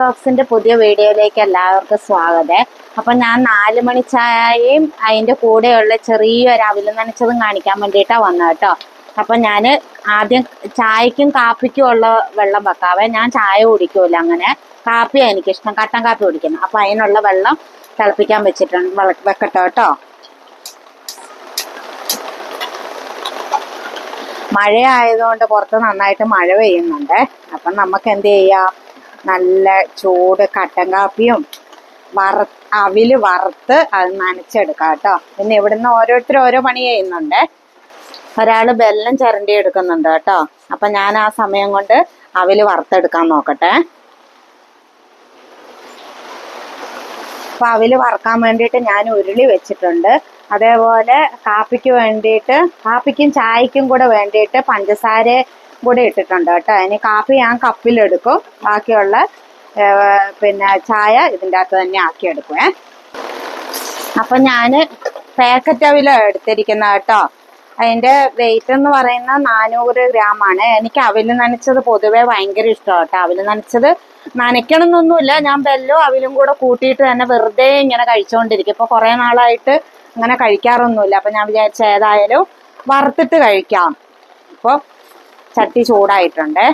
ബോക്സിന്റെ പുതിയ വീഡിയോയിലേക്ക് എല്ലാവർക്കും സ്വാഗതം. അപ്പൊ ഞാൻ 4 മണി ചായയും അതിന്റെ കൂടെയുള്ള ചെറിയൊരു അവില് നനച്ചതും കാണിക്കാൻ വേണ്ടിയിട്ടാണ് വന്നത് കേട്ടോ. അപ്പൊ ഞാൻ ആദ്യം ചായക്കും കാപ്പിക്കും ഉള്ള വെള്ളം വെക്കാവേ. ഞാൻ ചായ കുടിക്കൂല, അങ്ങനെ കാപ്പിയാണ് എനിക്കിഷ്ടം, കട്ടൻ കാപ്പി കുടിക്കണം. അപ്പൊ അതിനുള്ള വെള്ളം തിളപ്പിക്കാൻ വെച്ചിട്ടുണ്ട്, വെക്കട്ടോ കേട്ടോ. മഴ ആയതുകൊണ്ട് പുറത്ത് നന്നായിട്ട് മഴ പെയ്യുന്നുണ്ട്. അപ്പം നമുക്ക് എന്ത് ചെയ്യാം, നല്ല ചൂട് കട്ടൻ കാപ്പിയും അവില് വറുത്ത് അത് നനച്ചെടുക്കാം കേട്ടോ. പിന്നെ ഇവിടുന്ന് ഓരോരുത്തരും ഓരോ പണി ചെയ്യുന്നുണ്ട്. ഒരാൾ വെല്ലം ചിരണ്ടി എടുക്കുന്നുണ്ട് കേട്ടോ. അപ്പം ഞാൻ ആ സമയം കൊണ്ട് അവില് വറുത്തെടുക്കാൻ നോക്കട്ടെ. അപ്പം അവില് വറുക്കാൻ വേണ്ടിയിട്ട് ഞാൻ ഉരുളി വെച്ചിട്ടുണ്ട്. അതേപോലെ കാപ്പിക്ക് വേണ്ടിയിട്ട്, കാപ്പിക്കും ചായക്കും കൂടെ വേണ്ടിയിട്ട് പഞ്ചസാര കൂടെ ഇട്ടിട്ടുണ്ട് കേട്ടോ. ഇനി കാപ്പി ഞാൻ കപ്പിലെടുക്കും, ബാക്കിയുള്ള പിന്നെ ചായ ഇതിൻ്റെ അകത്ത് തന്നെ ആക്കിയെടുക്കുവേ. അപ്പം ഞാൻ പാക്കറ്റ് അവിലാണ് എടുത്തിരിക്കുന്നത് കേട്ടോ. അതിൻ്റെ വെയിറ്റ് എന്ന് പറയുന്നത് 400 ഗ്രാമാണ്. എനിക്ക് അവില് നനച്ചത് പൊതുവേ ഭയങ്കര ഇഷ്ടമാണ് കേട്ടോ. അവില് നനച്ചത് നനയ്ക്കണം എന്നൊന്നുമില്ല, ഞാൻ ബെല്ലും അവിലും കൂടെ കൂട്ടിയിട്ട് തന്നെ വെറുതെ ഇങ്ങനെ കഴിച്ചുകൊണ്ടിരിക്കും. ഇപ്പോൾ കുറേ നാളായിട്ട് അങ്ങനെ കഴിക്കാറൊന്നുമില്ല. അപ്പം ഞാൻ വിചാരിച്ച ഏതായാലും വറുത്തിട്ട് കഴിക്കാം. ഇപ്പോൾ ചട്ടി ചൂടായിട്ടുണ്ട്,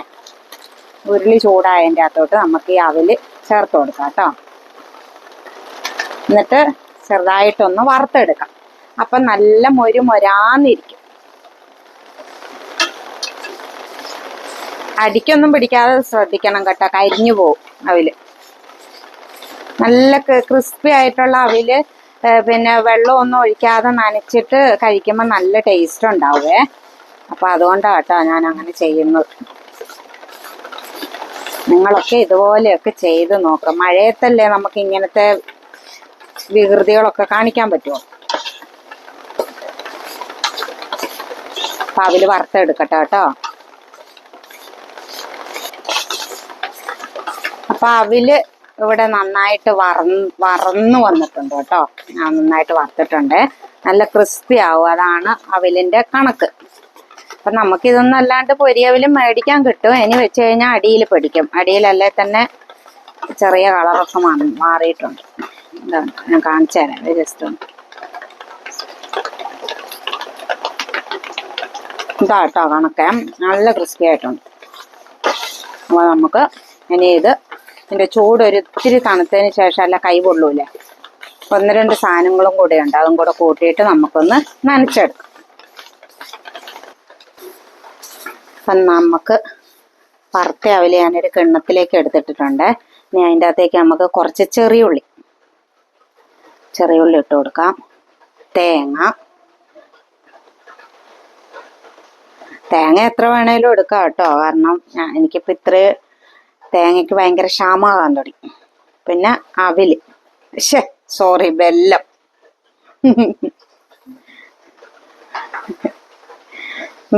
ഉരുളി ചൂടായതിൻ്റെ അകത്തോട്ട് നമുക്ക് ഈ അവില് ചേർത്ത് കൊടുക്കാം കേട്ടോ. എന്നിട്ട് ചെറുതായിട്ടൊന്ന് വറുത്തെടുക്കാം. അപ്പം നല്ല മൊരാന്നിരിക്കും. അടിക്കൊന്നും പിടിക്കാതെ ശ്രദ്ധിക്കണം കേട്ടോ, കരിഞ്ഞു പോവും അവില്. നല്ല ക്രിസ്പി ആയിട്ടുള്ള അവില്, പിന്നെ വെള്ളമൊന്നും ഒഴിക്കാതെ നനച്ചിട്ട് കഴിക്കുമ്പോൾ നല്ല ടേസ്റ്റ് ഉണ്ടാവേ. അപ്പം അതുകൊണ്ടാണ് കേട്ടോ ഞാൻ അങ്ങനെ ചെയ്യുന്നത്. നിങ്ങളൊക്കെ ഇതുപോലെയൊക്കെ ചെയ്ത് നോക്കാം. മഴയത്തല്ലേ നമുക്ക് ഇങ്ങനത്തെ വികൃതികളൊക്കെ കാണിക്കാൻ പറ്റുമോ. അപ്പം അവില് വറുത്തെടുക്കട്ടെ കേട്ടോ. അപ്പം അവില് ഇവിടെ നന്നായിട്ട് വറന്ന് വന്നിട്ടുണ്ട് കേട്ടോ. ഞാൻ നന്നായിട്ട് വറുത്തിട്ടുണ്ട്, നല്ല ക്രിസ്പി ആവും, അതാണ് അവിലിൻ്റെ കണക്ക്. അപ്പം നമുക്കിതൊന്നും അല്ലാണ്ട് പൊരിയവിലും മേടിക്കാൻ കിട്ടും. ഇനി വെച്ച് കഴിഞ്ഞാൽ അടിയിൽ പിടിക്കും. അടിയിലല്ലേ തന്നെ ചെറിയ കളറൊക്കെ മാറിയിട്ടുണ്ട്. ഇതാണ് ഞാൻ കാണിച്ചു തരാം ജസ്റ്റ് ഒന്ന്. ഇതാ കേട്ടോ കണക്കെ, നല്ല ക്രിസ്പി ആയിട്ടുണ്ട്. അപ്പോൾ നമുക്ക് ഇനി ഇതിൻ്റെ ചൂട് ഒരിത്തിരി തണുത്തതിന് ശേഷം, അല്ല കൈ പൊള്ളൂലേ, 1-2 സാധനങ്ങളും കൂടെ ഉണ്ട്, അതും കൂടെ കൂട്ടിയിട്ട് നമുക്കൊന്ന് നനച്ചെടുക്കാം. അപ്പം നമുക്ക് വറുത്ത അവില് ഞാനൊരു കിണ്ണത്തിലേക്ക് എടുത്തിട്ടിട്ടുണ്ട്. ഇനി അതിൻ്റെ അകത്തേക്ക് നമുക്ക് കുറച്ച് ചെറിയുള്ളി ഇട്ട് കൊടുക്കാം. തേങ്ങ എത്ര വേണേലും എടുക്കാം കേട്ടോ. കാരണം എനിക്കിപ്പോൾ ഇത്രയും തേങ്ങയ്ക്ക് ഭയങ്കര ക്ഷാമമാകാൻ തുടങ്ങി. പിന്നെ അവില്, വെല്ലം.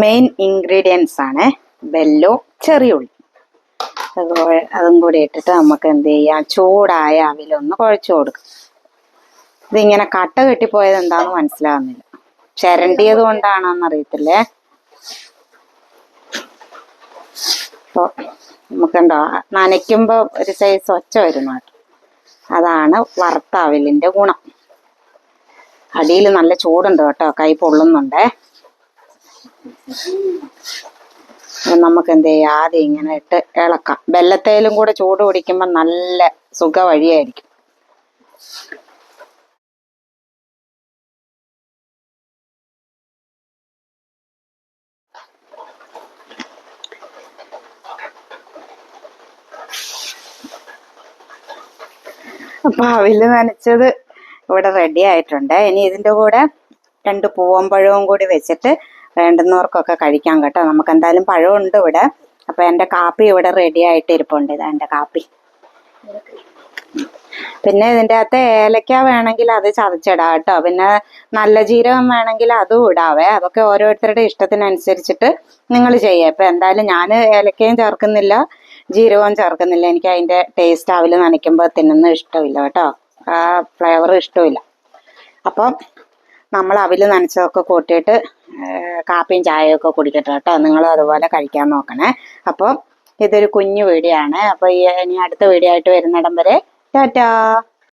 മെയിൻ ഇൻഗ്രീഡിയൻസ് ആണ് വെല്ലോ, ചെറിയുള്ളി. അതും കൂടി ഇട്ടിട്ട് നമുക്ക് എന്ത് ചെയ്യാം, ചൂടായ അവിലൊന്ന് കുഴച്ചു കൊടുക്കും. ഇതിങ്ങനെ കട്ട കെട്ടിപ്പോയത് എന്താണെന്ന് മനസ്സിലാവുന്നില്ല, ചിരണ്ടിയത് കൊണ്ടാണെന്നറിയത്തില്ലേ. അപ്പോൾ നമുക്കുണ്ടോ നനയ്ക്കുമ്പോൾ ഒരു സൈസ് ഒച്ച വരുന്നു കേട്ടോ. അതാണ് വറുത്ത അവിലിൻ്റെ ഗുണം. അടിയിൽ നല്ല ചൂടുണ്ട് കേട്ടോ, കൈ പൊള്ളുന്നുണ്ടേ. നമുക്ക് എന്ത് ചെയ്യാം, ആദ്യം ഇങ്ങനെ ഇട്ട് ഇളക്കാം. വെല്ലത്തേലും കൂടെ ചൂട് പിടിക്കുമ്പോൾ നല്ല സുഖ വഴിയായിരിക്കും. അപ്പൊ അവില് നനച്ചത് ഇവിടെ റെഡി ആയിട്ടുണ്ട്. ഇനി ഇതിൻ്റെ കൂടെ 2 പൂവമ്പഴവും കൂടി വെച്ചിട്ട് വേണ്ടുന്നവർക്കൊക്കെ കഴിക്കാം കേട്ടോ. നമുക്ക് എന്തായാലും പഴമുണ്ട് ഇവിടെ. അപ്പം എൻ്റെ കാപ്പി ഇവിടെ റെഡി ആയിട്ട് ഇരിപ്പുണ്ട്. ഇതാ എൻ്റെ കാപ്പി. പിന്നെ ഇതിൻ്റെ അകത്ത് ഏലക്ക വേണമെങ്കിൽ അത് ചതച്ചിടാം കേട്ടോ. പിന്നെ നല്ല ജീരകം വേണമെങ്കിൽ അതും ഇടാവേ. അതൊക്കെ ഓരോരുത്തരുടെ ഇഷ്ടത്തിനനുസരിച്ചിട്ട് നിങ്ങൾ ചെയ്യുക. ഇപ്പം എന്തായാലും ഞാൻ ഏലക്കയും ചേർക്കുന്നില്ല, ജീരകവും ചേർക്കുന്നില്ല. എനിക്ക് അതിൻ്റെ ടേസ്റ്റ് അവില് നനയ്ക്കുമ്പോൾ തിന്നുന്ന ഇഷ്ടമില്ല കേട്ടോ, ആ ഫ്ലേവർ ഇഷ്ടമില്ല. അപ്പം നമ്മൾ അവില് നനച്ചതൊക്കെ കൂട്ടിയിട്ട് കാപ്പിയും ചായയൊക്കെ കുടിക്കട്ടെ കേട്ടോ. നിങ്ങളും അതുപോലെ കഴിക്കാൻ നോക്കണേ. അപ്പോൾ ഇതൊരു കുഞ്ഞു വീഡിയോ ആണ്. അപ്പോൾ ഇനി അടുത്ത വീഡിയോ ആയിട്ട് വരുന്നിടം വരെ ടാറ്റാ.